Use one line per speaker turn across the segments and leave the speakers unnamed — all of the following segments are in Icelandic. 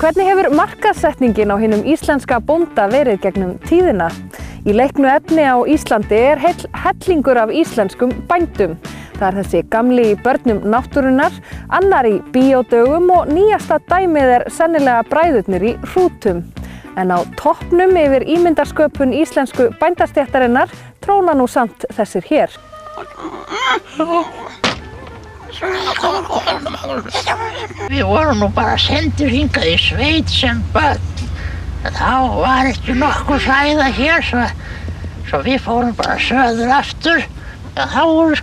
hvernig hefur markaðssetningin á hinum íslenska bónda verið gegnum tíðina? Í leiknu efni á Íslandi heill hellingur af íslenskum bændum. Það þessi gamli í börnum náttúrunnar, annar í bíódögum og nýjasta dæmið sennilega bræðurnir í hrútum. En á toppnum yfir ímyndarsköpun íslensku bændastéttarinnar tróna nú samt þessir hér.
Við vorum nú bara sendir hingað í sveit sem börn. Þá var ekki nokkur fæða hér, svo við fórum bara söður aftur. Þá voru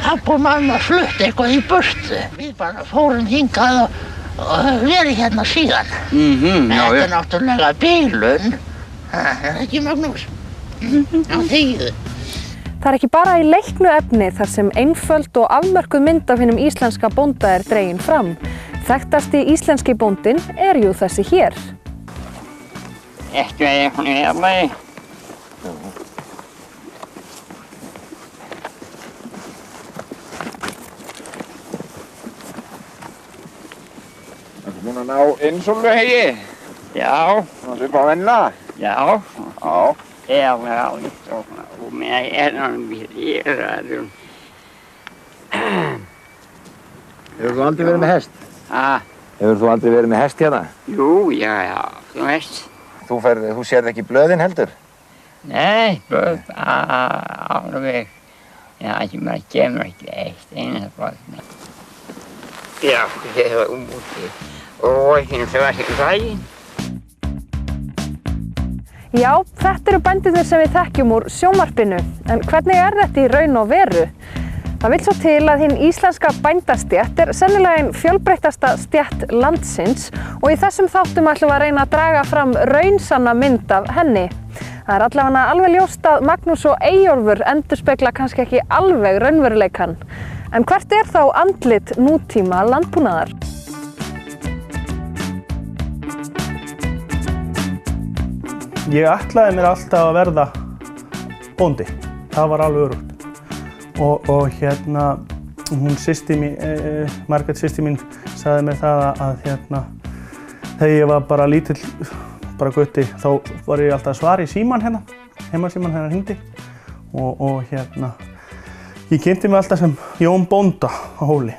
pabbi og mamma flutt eitthvað í burtu. Við bara fórum hingað og verið hérna síðan. Þetta náttúrulega bilun. Það ekki Magnús? Já, þegiðu.
Það ekki bara í leiknu efni þar sem einföld og afmörkuð mynd af hinum íslenska bónda dregin fram. Þekktasti íslenski bóndinn jú þessi hér.
Ekki eitthvað hérlega.
Ertu búinn að ná innsóluhegi?
Já.
Það svipað á venjulega?
Já.
Já.
Eða líkt og með erðanum.
Hefur þú aldrei verið með hest? Hefur þú aldrei verið með hest hérna?
Jú, já, þú veist.
Þú sérð ekki blöðin heldur?
Nei, blöð alveg. Já, maður kemur ekki eitt eina blöð. Já, ég var úti og ekki daginn.
Já, þetta eru bændurnir sem við þekkjum úr sjónvarpinu. En hvernig þetta í raun og veru? Það vill svo til að hinn íslenska bændastétt sennilega ein fjölbreyttasta stétt landsins og í þessum þáttum ætlum við að reyna að draga fram raunsanna mynd af henni. Það allavega alveg ljóst að Magnús og Eyjólfur endurspegla kannski ekki alveg raunveruleikann. En hvert þá andlit nútíma landbúnaðar?
Ég ætlaði mér alltaf að verða bóndi. Það var alveg öruggt. Og hérna, Margrét systir mín sagði mér það að þegar ég var bara lítill, bara gutti, þá var ég alltaf að svara í símann hérna, heimasímann þegar hann hringdi. Og ég kynnti mig alltaf sem Jón bónda á Hóli.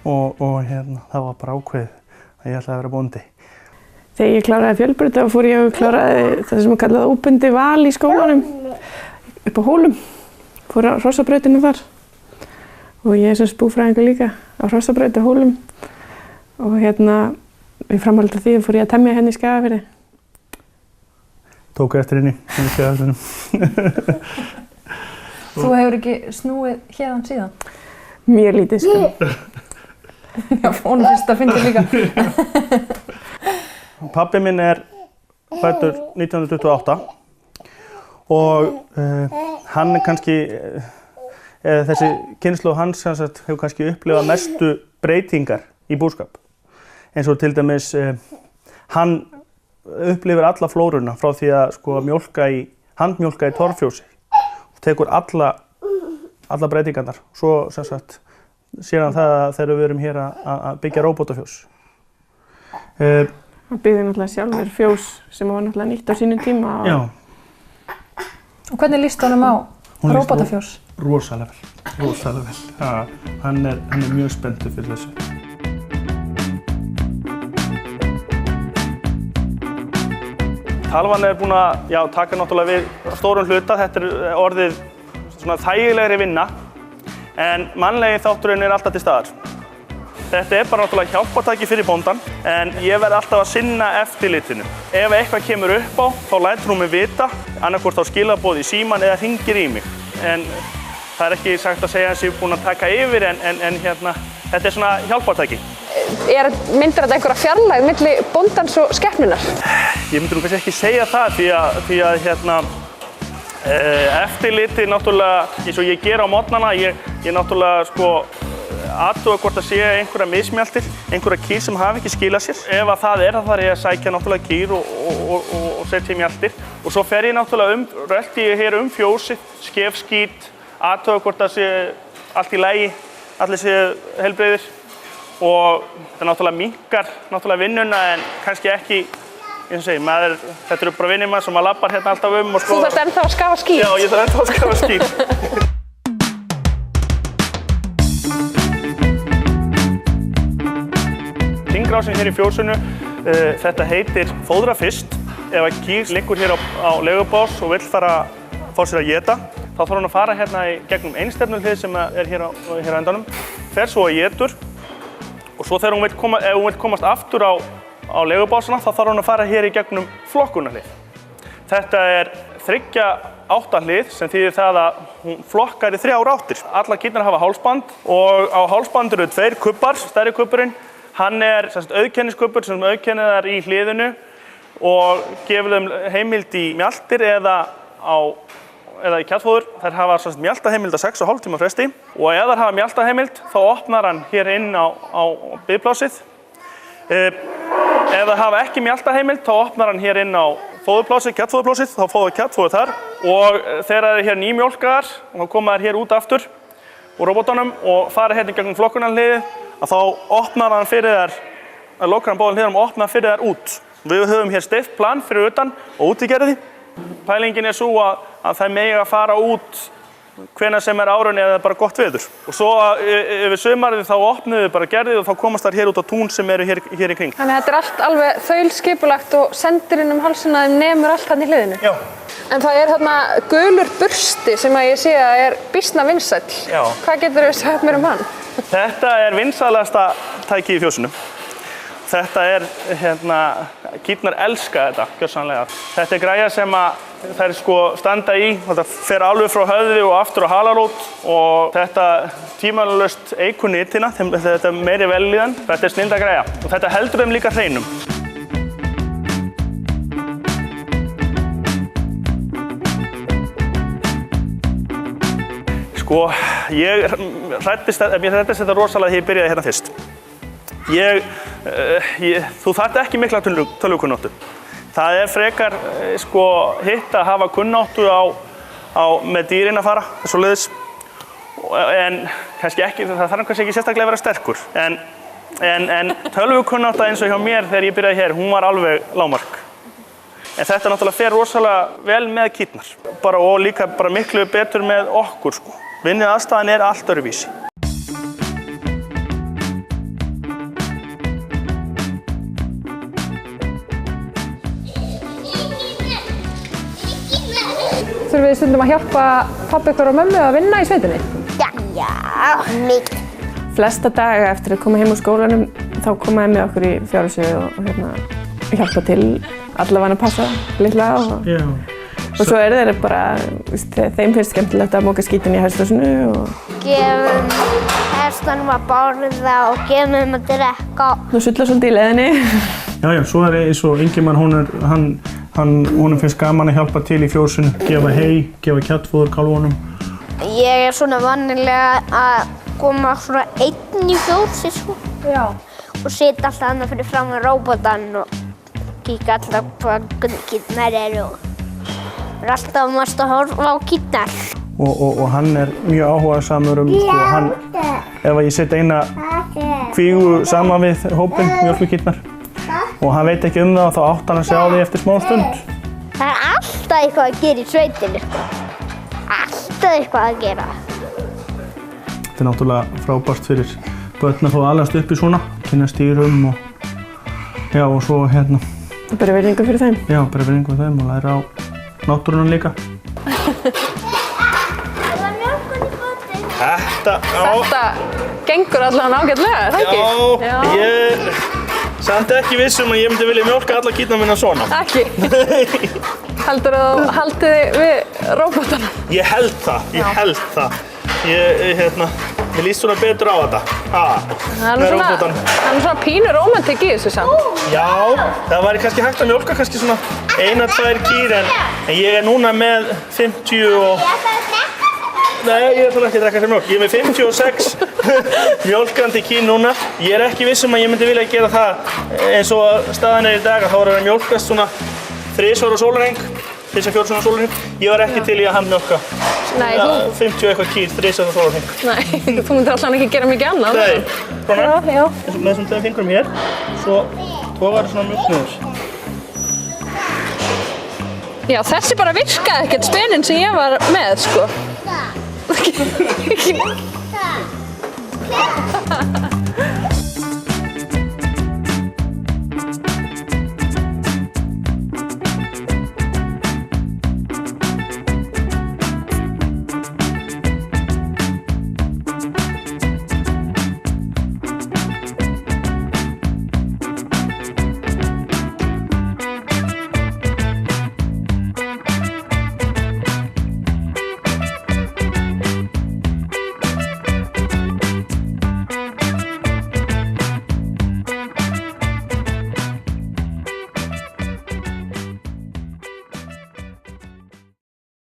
Og það var bara ákveðið að ég ætlaði að vera bóndi.
Þegar ég kláraði fjölbraut þá fór ég og kláraði það sem kallaði óbundið val í skólanum upp á Hólum. Fór á hrossabrautinu þar og ég sem búfræðingur líka á hrossabraut á Hólum og í framhaldi af því fór ég að temja henni í Skagafirði.
Tók eftir henni í Skagafirðinum.
Þú hefur ekki snúið héðan síðan?
Mjög lítið sko.
Já, honum fyrst að finna líka.
Pabbi minn fæddur 1928 og hann kannski, þessi kynslóð hans hefur kannski upplifað mestu breytingar í búskap. Eins og til dæmis, hann upplifir alla flóruna frá því að handmjólka í torffjósi og tekur alla breytingarnar. Svo sér hann það þegar við erum hér að byggja róbótafjós.
Hann byggði náttúrulega sjálfur fjós sem var náttúrulega nýtt á sínum tíma.
Já.
Og hvernig líst honum á róbótafjós?
Rosalega vel. Ja, hann er mjög spenntur fyrir þessu. Talvan búin að taka náttúrulega við stórum hluta. Þetta orðið svona þægilegri vinna, en mannlegi þátturinn alltaf til staðar. Þetta bara náttúrulega hjálpartæki fyrir bóndan, en ég verð alltaf að sinna eftirlitinu. Ef eitthvað kemur upp á, þá lætur hún mig vita, annarkvort á skilaboð í símann eða hringir í mig. En það ekki sagt að segja að ég búin að taka yfir, en þetta svona hjálpartæki.
Myndar þetta einhverja fjarlægð milli bóndans og skepnunnar?
Ég myndi nú kannski ekki segja það, því að eftirliti náttúrulega, eins og ég ger á morgnana, ég náttúrulega athuga hvort það sé einhverja mismjaltir, einhverja kýr sem hafa ekki skilað sér. Ef að það þá þarf ég að sækja náttúrulega kýr og setja mjaltir. Og svo fer ég náttúrulega rölti ég hér fjósið, skef skít, athuga hvort það sé allt í lagi, allir sé heilbrigðir. og þetta náttúrulega minnkar vinnuna en kannski ekki, eins og segi, þetta eru bara vinnir maður sem maður labbar hérna alltaf og
Þú þarft ennþá að skafa skít?
Já, ég þarf ennþá að skafa skít. Hringrásin hér í fjósinu, þetta heitir fóðra fyrst. Ef að kýr liggur hér á legubás og vill fara að fá sér að éta, þá þarf hann að fara hérna í gegnum einstefnuhlið sem er hér á endanum, fer svo að étur og svo þegar hún vill komast aftur á legubásana, þá þarf hann að fara hér í gegnum flokkunarhlið. Þetta er 3-8 hlið sem þýðir það að hún flokkar í 3 áttir. Allar kýrnar hafa hálsband og á hálsband eru 2 kubbar, stærri kubburinn. Hann er auðkenniskubbur sem auðkennir þær í hliðinu og gefur þeim heimild í mjaltir eða í kjattfóður. Þær hafa mjaltaheimild á 6,5 tíma fresti og ef þær hafa mjaltaheimild þá opnar hann hér inn á biðplásið. Ef þær hafa ekki mjaltaheimild þá opnar hann hér inn á fóðurplásið, kjattfóðurplásið, þá fóður kjattfóður þar og þegar það eru hér nýmjólkaðar og þá koma þær hér út aftur úr robotunum og fara hérna gegnum flokkunarhliðið að þá opnar hann fyrir þær, lokar hann báðum hliðum og opnar fyrir þær út. Við höfum hér steypt plan fyrir utan og útigerði. Pælingin er svo að þær mega fara út hvenær sem er árunni eða bara gott veður. Og svo yfir sumarið þá opnum við bara gerðið og þá komast þær hér út á tún sem eru hér í kring.
Þannig að þetta er allt alveg þaulskipulagt og sendir inn hálsinn að þeim nemur allt hann í hliðinu?
Já.
En það er þarna gulur bursti sem að ég sé að er býsna vinsæll.
Já.
Hvað geturðu sagt mér hann?
Þetta er vinsælasta tæki í fjósinu. Þetta er, kýrnar elska þetta, gjörsamlega. Þetta er græja sem að þær standa í, þetta fer alveg frá höfði og aftur á halarót og þetta tímalaust eykur nitina, þetta er meiri vellíðan, þetta er snilda græja og þetta heldur þeim líka hreinum. Ég hræddist þetta rosalega þegar ég byrjaði hérna fyrst. Þú þarft ekki mikla tölvukunnáttu. Það er frekar hitt að hafa kunnáttu með dýrin að fara, svoleiðis. En það þarf kannski ekki sérstaklega að vera sterkur. En tölvukunnátta eins og hjá mér þegar ég byrjaði hér, hún var alveg lágmark. En þetta náttúrulega fer rosalega vel með kýrnar. Og líka miklu betur með okkur. Vinnuaðstaðan er allt öðruvísi.
Þurfum við stundum að hjálpa pabbi ykkur og mömmu að vinna í sveitinni?
Já, mikið.
Flesta daga eftir að koma heim úr skólanum þá komaði með okkur í fjárhúsið og hjálpa til allavega að passa litla og svo þeir bara, þeim finnst skemmtilegt að moka skítinn í hesthúsinu og
gefum hestunum að borða og gefum þeim að drekka.
Nú sullar svolítið í leiðinni.
Já, svo er eins og Ingimann, honum finnst gaman að hjálpa til í fjósinu, gefa hey, gefa kjattfóður kálfunum.
Ég er svona vannilega að koma svona einn í fjósið og sitja alltaf annað fyrir fram með róbotann og kíka alltaf hvað kýrnar eru og er alltaf mest að horfa á kýrnar.
Og hann er mjög áhugasamur ef ég set eina kvígu saman við hópinn, mjólkurkýrnar, og hann veit ekki það og þá átt hann að sjá því eftir smá stund.
Það er alltaf eitthvað að gera í sveitinni, Alltaf eitthvað að gera.
Þetta er náttúrulega frábært fyrir börn að fá alast upp í svona, kynna stýrum og svo
Bara virðingu fyrir þeim.
Já, bara virðingu fyrir þeim og læra á náttúrunum líka. Þetta
gengur allavega ágætlega, er það ekki?
Já, ég samt ekki viss að ég myndi vilja mjólka alla kýrnar mína svona.
Ekki? Heldurðu að þú haldið þig við róbotana?
Ég held það. Mér líst svona betur á þetta.
Það er svona pínu rómantík í þessu samt.
Já, það væri kannski hægt að mjólka kannski svona 1-2 kýr en ég er núna með 50 og... Nei, ég ætla ekki að drekka sér mjólk. Ég er með 56 mjólkandi kýr núna. Ég er ekki viss að ég myndi vilja gera það eins og staðan er í dag að þá er að mjólkast svona 3 á sólarhring, 3-4 sólarhring. Ég var ekki til í að handmjólka
Nei,
Já, 50 eitthvað kíl, 3 sólarhring.
Nei, þú myndir alltaf ekki gera mikið annað.
Nei, svona,
Já.
með þessum 2 fingrum hér, svo togar svona mjúkt niður.
Já, þessi bara virkaði ekkert speninn sem ég var með, sko.